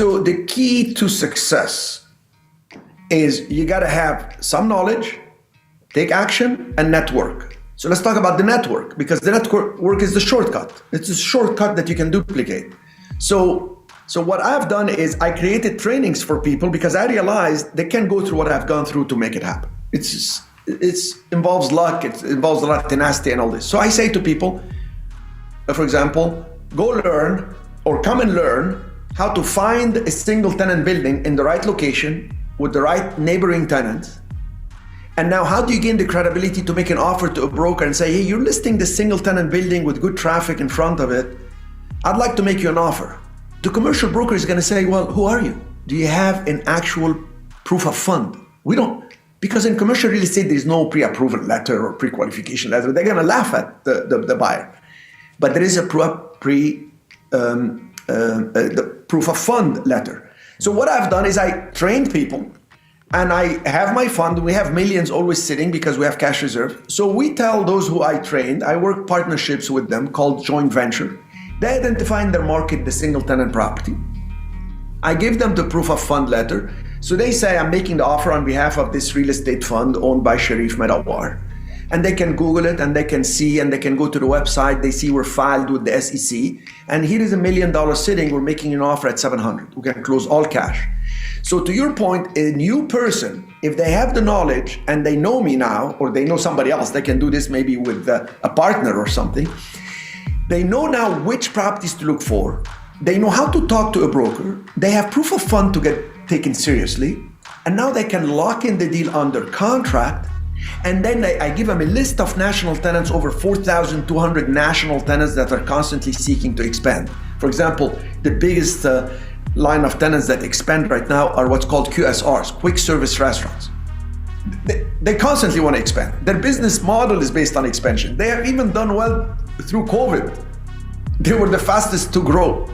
So the key to success is you got to have some knowledge, take action, and network. So let's talk about the network, because the network is the shortcut. It's a shortcut that you can duplicate. So what I've done is I created trainings for people because I realized they can't go through what I've gone through to make it happen. It involves luck, it involves a lot of tenacity and all this. So I say to people, for example, go learn or come and learn how to find a single tenant building in the right location with the right neighboring tenants. And now how do you gain the credibility to make an offer to a broker and say, hey, you're listing the single tenant building with good traffic in front of it. I'd like to make you an offer. The commercial broker is going to say, well, who are you? Do you have an actual proof of fund? We don't, because in commercial real estate, there's no pre-approval letter or pre-qualification letter. They're going to laugh at the buyer. But there is a the proof of fund letter. So what I've done is I trained people and I have my fund. We have millions always sitting because we have cash reserve. So we tell those who I trained, I work partnerships with them called joint venture. They identify in their market the single tenant property. I give them the proof of fund letter. So they say, I'm making the offer on behalf of this real estate fund owned by Cherif Medawar. And they can Google it and they can see, and they can go to the website. They see we're filed with the SEC. And here is $1 million sitting. We're making an offer at 700. We can close all cash. So to your point, a new person, if they have the knowledge and they know me now, or they know somebody else, they can do this maybe with a partner or something. They know now which properties to look for. They know how to talk to a broker. They have proof of fund to get taken seriously. And now they can lock in the deal under contract. And then I give them a list of national tenants, over 4,200 national tenants that are constantly seeking to expand. For example, the biggest line of tenants that expand right now are what's called QSRs, quick service restaurants. They constantly want to expand. Their business model is based on expansion. They have even done well through COVID. They were the fastest to grow.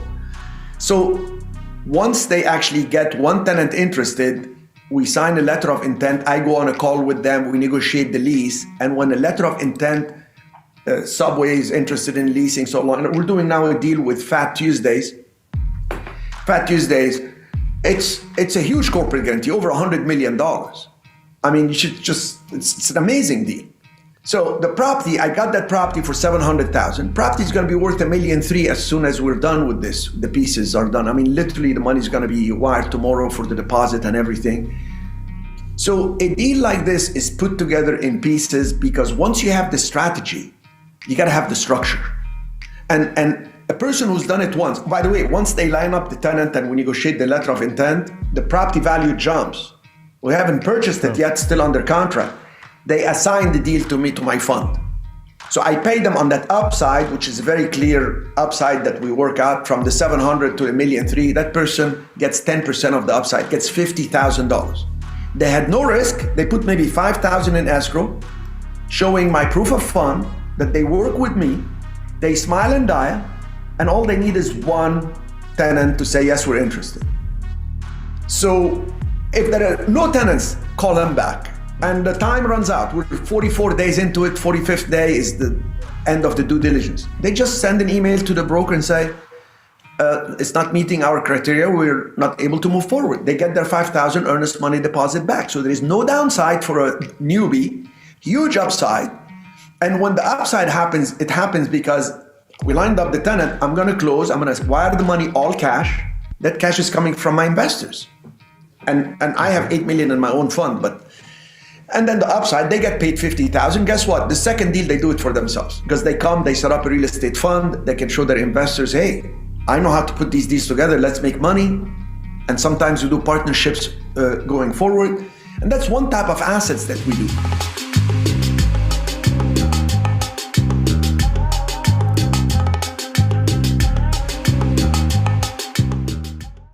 So once they actually get one tenant interested, we sign a letter of intent. I go on a call with them. We negotiate the lease. And when a letter of intent, Subway is interested in leasing so on. We're doing now a deal with Fat Tuesdays. Fat Tuesdays, it's a huge corporate guarantee, over $100 million. I mean, it's an amazing deal. So the property, I got that property for $700,000. Property is going to be worth $1.3 million as soon as we're done with this. The pieces are done. I mean, literally the money is going to be wired tomorrow for the deposit and everything. So a deal like this is put together in pieces because once you have the strategy, you got to have the structure. And a person who's done it once, by the way, once they line up the tenant and we negotiate the letter of intent, the property value jumps. We haven't purchased it yet, still under contract. They assign the deal to me, to my fund. So I pay them on that upside, which is a very clear upside that we work out from the 700 to $1.3 million. That person gets 10% of the upside, gets $50,000. They had no risk. They put maybe $5,000 in escrow, showing my proof of fund that they work with me. They smile and dial, and all they need is one tenant to say, yes, we're interested. So if there are no tenants, call them back. And the time runs out. We're 44 days into it. 45th day is the end of the due diligence. They just send an email to the broker and say, it's not meeting our criteria. We're not able to move forward. They get their $5,000 earnest money deposit back. So there is no downside for a newbie, huge upside. And when the upside happens, it happens because we lined up the tenant. I'm going to close. I'm going to wire the money all cash. That cash is coming from my investors. And I have $8 million in my own fund, and then the upside, they get paid $50,000. Guess what? The second deal, they do it for themselves because they come, they set up a real estate fund. They can show their investors, hey, I know how to put these deals together. Let's make money. And sometimes we do partnerships going forward. And that's one type of assets that we do.